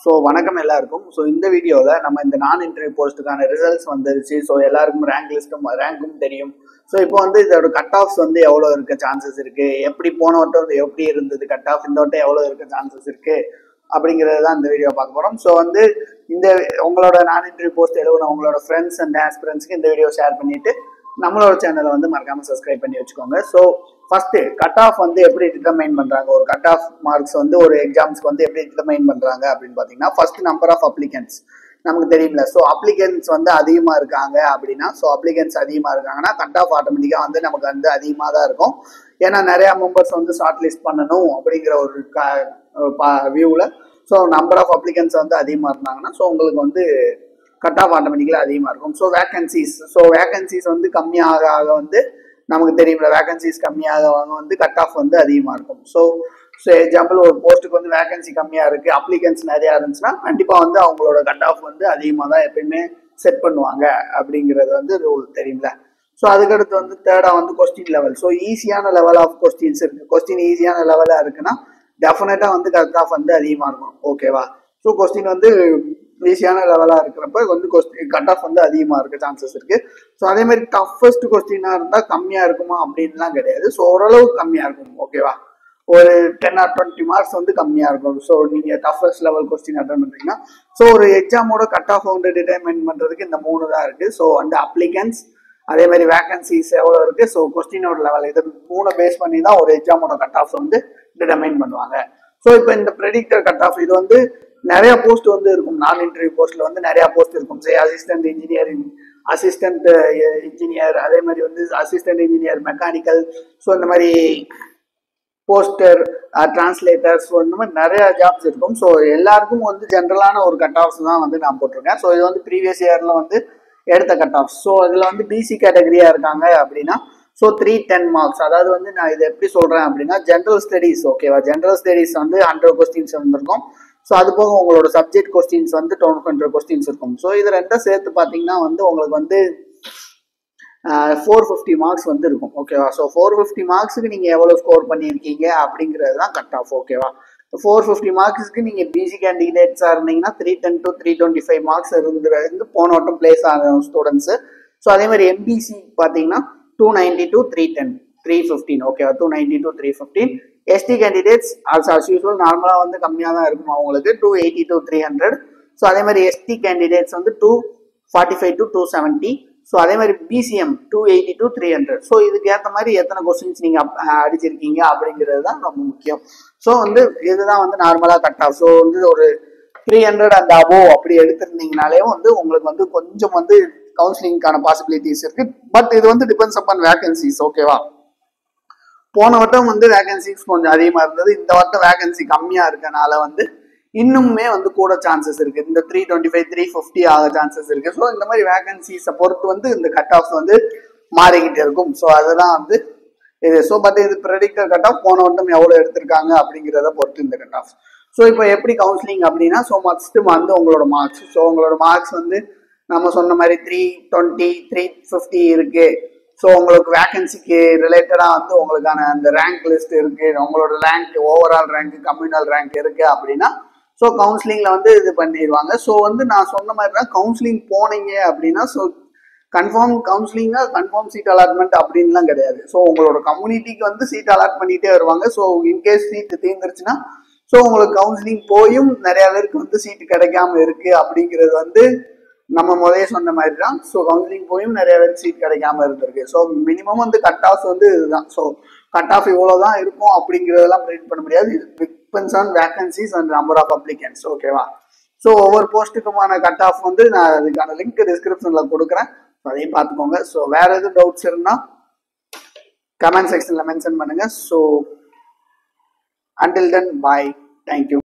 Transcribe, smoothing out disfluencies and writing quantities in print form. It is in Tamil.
ஸோ வணக்கம் எல்லாருக்கும். ஸோ இந்த வீடியோவில் நம்ம இந்த நான் இன்டர்வியூ போஸ்ட்டுக்கான ரிசல்ட்ஸ் வந்துருச்சு. ஸோ எல்லாருக்கும் ரேங்க்கும் தெரியும். ஸோ இப்போ வந்து இதோட கட் ஆஃப்ஸ் வந்து எவ்வளோ இருக்க சான்சஸ் இருக்குது, எப்படி போன வட்டம் எப்படி இருந்தது கட் ஆஃப், இந்த வட்டம் எவ்வளோ இருக்க சான்சஸ் இருக்குது அப்படிங்கிறது தான் இந்த வீடியோ பார்க்க போகிறோம். ஸோ வந்து இந்த உங்களோட நான் இன்டர்வியூ போஸ்ட் எழுதுன உங்களோட ஃப்ரெண்ட்ஸ் அண்ட் ஆஸ்பிரன்ஸ்க்கு இந்த வீடியோ ஷேர் பண்ணிவிட்டு நம்மளோட சேனலை வந்து மறக்காமல் சப்ஸ்கிரைப் பண்ணி வச்சுக்கோங்க. ஸோ ஃபர்ஸ்ட் கட் ஆஃப் வந்து எப்படி டிட்டர்மைன் பண்றாங்க, ஒரு கட் ஆஃப் மார்க்ஸ் வந்து ஒரு எக்ஸாம்ஸ்க்கு வந்து எப்படி டிட்டர்மைன் பண்றாங்க அப்படின்னு பாத்தீங்கன்னா, ஃபர்ஸ்ட் நம்பர் ஆஃப் அப்ளிகன்ஸ் நமக்கு தெரியும்ல. ஸோ அப்ளிகன்ஸ் வந்து அதிகமா இருக்காங்க அப்படின்னா, ஸோ அப்ளிகன்ஸ் அதிகமா இருக்காங்கன்னா கட் ஆஃப் ஆட்டோமேட்டிக்கா வந்து நமக்கு வந்து அதிகமாக தான் இருக்கும். ஏன்னா நிறைய மெம்பர்ஸ் வந்து ஷார்ட் லிஸ்ட் பண்ணணும் அப்படிங்கிற ஒரு வியூவில் ஸோ நம்பர் ஆஃப் அப்ளிகன்ஸ் வந்து அதிகமாக இருந்தாங்கன்னா ஸோ உங்களுக்கு வந்து கட் ஆஃப் ஆட்டோமேட்டிக்கலாக அதிகமாக இருக்கும். ஸோ வேகன்சிஸ் வந்து கம்மியாக ஆக வந்து நமக்கு தெரியும்ல, வேகன்சிஸ் கம்மியாக வந்து கட் ஆஃப் வந்து அதிகமாக இருக்கும். ஸோ எக்ஸாம்பிள் ஒரு போஸ்ட்டுக்கு வந்து வேகன்சி கம்மியாக இருக்குது, அப்ளிகன்ஸ் நிறையா இருந்துச்சுன்னா கண்டிப்பாக வந்து அவங்களோட கட் ஆஃப் வந்து அதிகமாக தான் எப்பயுமே செட் பண்ணுவாங்க அப்படிங்கிறது வந்து ரூல் தெரியும்ல. ஸோ அதுக்கடுத்து வந்து தேர்டாக வந்து கொஸ்டின் லெவல். ஸோ ஈஸியான லெவல் ஆஃப் கொஸ்டின்ஸ் இருக்குது. கொஸ்டின் ஈஸியான லெவலாக இருக்குன்னா டெஃபினட்டாக வந்து கட் ஆஃப் வந்து அதிகமாக இருக்கும். ஓகேவா? ஸோ கொஸ்டின் வந்து ஈஸியான லெவலாக இருக்கிறப்ப வந்து கட் ஆஃப் வந்து அதிகமாக இருக்க சான்சஸ் இருக்கு. ஸோ அதே மாதிரி டஃபஸ்ட் கொஸ்டினாக இருந்தால் கம்மியாக இருக்குமா அப்படின்லாம் கிடையாது. ஸோ ஓரளவு கம்மியாக இருக்கும். ஓகேவா? ஒரு 10 or 20 மார்க்ஸ் வந்து கம்மியாக இருக்கும். ஸோ நீங்கள் டஃபஸ்ட் லெவல் கொஸ்டின் அட்டன் பண்ணுறீங்கன்னா ஸோ ஒரு எக்ஸாமோட கட் ஆஃப் வந்து டிட்டர்மைன் பண்ணுறதுக்கு இந்த 3 தான் இருக்குது. ஸோ அந்த அப்ளிகன்ஸ், அதே மாதிரி வேகன்சிஸ் எவ்வளோ இருக்குது, ஸோ கொஸ்டினோட லெவல், இது 3 பேஸ் பண்ணி தான் ஒரு எக்ஸாமோட கட் ஆஃப் வந்து டிட்டர்மைன் பண்ணுவாங்க. ஸோ இப்போ இந்த ப்ரெடிக்டர் கட் ஆஃப் இது வந்து நிறைய போஸ்ட் வந்து இருக்கும். நான் இன்டர்வியூ போஸ்ட்ல வந்து நிறைய போஸ்ட் இருக்கும். அசிஸ்டன்ட் இன்ஜினியர், அதே மாதிரி வந்து அசிஸ்டன்ட் இன்ஜினியர் மெக்கானிக்கல், ஸோ இந்த மாதிரி போஸ்டர், டிரான்ஸ்லேட்டர், ஸோ இந்த மாதிரி நிறைய ஜாப்ஸ் இருக்கும். ஸோ எல்லாருக்கும் வந்து ஜென்ரலான ஒரு கட் ஆஃப்ஸ் தான் வந்து நான் போட்டிருக்கேன். ஸோ இது வந்து ப்ரீவியஸ் இயர்ல வந்து எடுத்த கட் ஆஃப். ஸோ இதில் வந்து பிசி கேட்டகரியா இருக்காங்க அப்படின்னா ஸோ 310 மார்க்ஸ். அதாவது வந்து நான் இதை எப்படி சொல்றேன் அப்படின்னா, ஜென்ரல் ஸ்டடீஸ். ஓகேவா? ஜென்ரல் ஸ்டடீஸ் வந்து 100 கொஸ்டின்ஸ் வந்திருக்கும். ஸோ அது போக உங்களோட சப்ஜெக்ட் கொஸ்டின்ஸ் வந்து 200 கொஸ்டின்ஸ் இருக்கும். ஸோ இது ரெண்டும் சேர்த்து பார்த்தீங்கன்னா வந்து உங்களுக்கு வந்து 450 மார்க்ஸ் வந்து இருக்கும். ஓகேவா? ஸோ 450 மார்க்ஸுக்கு நீங்கள் எவ்வளோ ஸ்கோர் பண்ணியிருக்கீங்க அப்படிங்கிறது தான் கட் ஆஃப். ஓகேவா? 450 மார்க்ஸ்க்கு நீங்கள் பிசி கேண்டிடேட்ஸாக இருந்தீங்கன்னா 310 to 325 மார்க்ஸ் இருந்து போன வட்டம் பிளேஸ் ஆன ஸ்டூடெண்ட்ஸு. ஸோ அதே மாதிரி எம்பிசி பார்த்தீங்கன்னா 290 to 310, 315. ஓகேவா? 290 to 315. ST candidates as usual நார்மலாக வந்து கம்மியாக தான் இருக்கும் அவங்களுக்கு, 280 to 300. ஸோ அதே மாதிரி எஸ்டி கேண்டிடேட்ஸ் வந்து 245 to 270. ஸோ அதே மாதிரி பிசிஎம் 280 to 300. ஸோ இதுக்கு ஏற்ற மாதிரி எத்தனை கொஸ்டின்ஸ் நீங்கள் அடிச்சிருக்கீங்க அப்படிங்கிறது தான் ரொம்ப முக்கியம். ஸோ வந்து இதுதான் வந்து நார்மலாக கட் ஆஃப். ஸோ வந்து ஒரு 300 அந்த அபோவ் அப்படி எடுத்திருந்தீங்கனாலே வந்து உங்களுக்கு வந்து கொஞ்சம் வந்து கவுன்சிலிங்கான பாசிபிலிட்டிஸ் இருக்கு. பட் இது வந்து டிபெண்ட்ஸ் அப்பான் வேகன்சிஸ். ஓகேவா? போன வட்டம் வந்து வேகன்சிஸ் கொஞ்சம் அதிகமாக இருந்தது. இந்த வட்டம் வேகன்சி கம்மியாக இருக்கனால வந்து இன்னுமே வந்து கூட சான்சஸ் இருக்கு. இந்த 325, 350 ஆக சான்சஸ் இருக்கு. ஸோ இந்த மாதிரி வேகன்சிஸை பொறுத்து வந்து இந்த கட் ஆஃப் வந்து மாறிக்கிட்டே இருக்கும். ஸோ அதுதான் வந்து இது. ஸோ பட் இது ப்ரெடிக்டர் கட் ஆஃப் போன வட்டம் எவ்வளோ எடுத்திருக்காங்க அப்படிங்கிறத பொறுத்து இந்த கட் ஆஃப். ஸோ இப்போ எப்படி கவுன்சிலிங் அப்படின்னா, ஸோ ஃபர்ஸ்ட் வந்து உங்களோட மார்க்ஸ். ஸோ உங்களோட மார்க்ஸ் வந்து நம்ம சொன்ன மாதிரி 320, 350 இருக்கு. ஸோ உங்களுக்கு வேகன்சிக்கு ரிலேட்டடாக வந்து உங்களுக்கான அந்த ரேங்க் லிஸ்ட் இருக்கு, உங்களோட rank, overall rank, communal rank இருக்கு அப்படின்னா ஸோ கவுன்சிலிங்ல வந்து இது பண்ணிடுவாங்க. ஸோ வந்து நான் சொன்ன மாதிரி தான் கவுன்சிலிங் போனீங்க அப்படின்னா ஸோ கன்ஃபார்ம் கவுன்சிலிங்னா கன்ஃபார்ம் சீட் அலாட்மெண்ட் அப்படின்லாம் கிடையாது. ஸோ உங்களோட கம்யூனிட்டிக்கு வந்து சீட் அலாட் பண்ணிட்டே வருவாங்க. ஸோ இன்கேஸ் சீட்டு தீர்ந்துருச்சுன்னா ஸோ உங்களுக்கு கவுன்சிலிங் போயும் நிறைய பேருக்கு வந்து சீட்டு கிடைக்காம இருக்கு அப்படிங்கிறது வந்து நம்ம முதலே சொன்ன மாதிரி தான். ஸோ கவுன்சிலிங் போயும் நிறைய பேருக்கு சீட் கிடைக்காம இருந்திருக்கு. ஸோ மினிமம் வந்து கட் ஆஃப் வந்து இதுதான். ஸோ கட் ஆஃப் இவ்வளோதான் இருக்கும் அப்படிங்கிறதெல்லாம் ப்ரெடிக்ட் பண்ண முடியாது. இது depends on vacancies and number of applicants. ஓகேவா? ஸோ ஒவ்வொரு போஸ்ட்டுக்குமான கட் ஆஃப் வந்து நான் அதுக்கான லிங்க் டிஸ்கிரிப்ஷனில் கொடுக்குறேன். அதையும் பார்த்துக்கோங்க. ஸோ வேற எதுவும் டவுட்ஸ் இருந்தால் கமெண்ட் செக்ஷனில் மென்ஷன் பண்ணுங்க. So until then, bye. Thank you.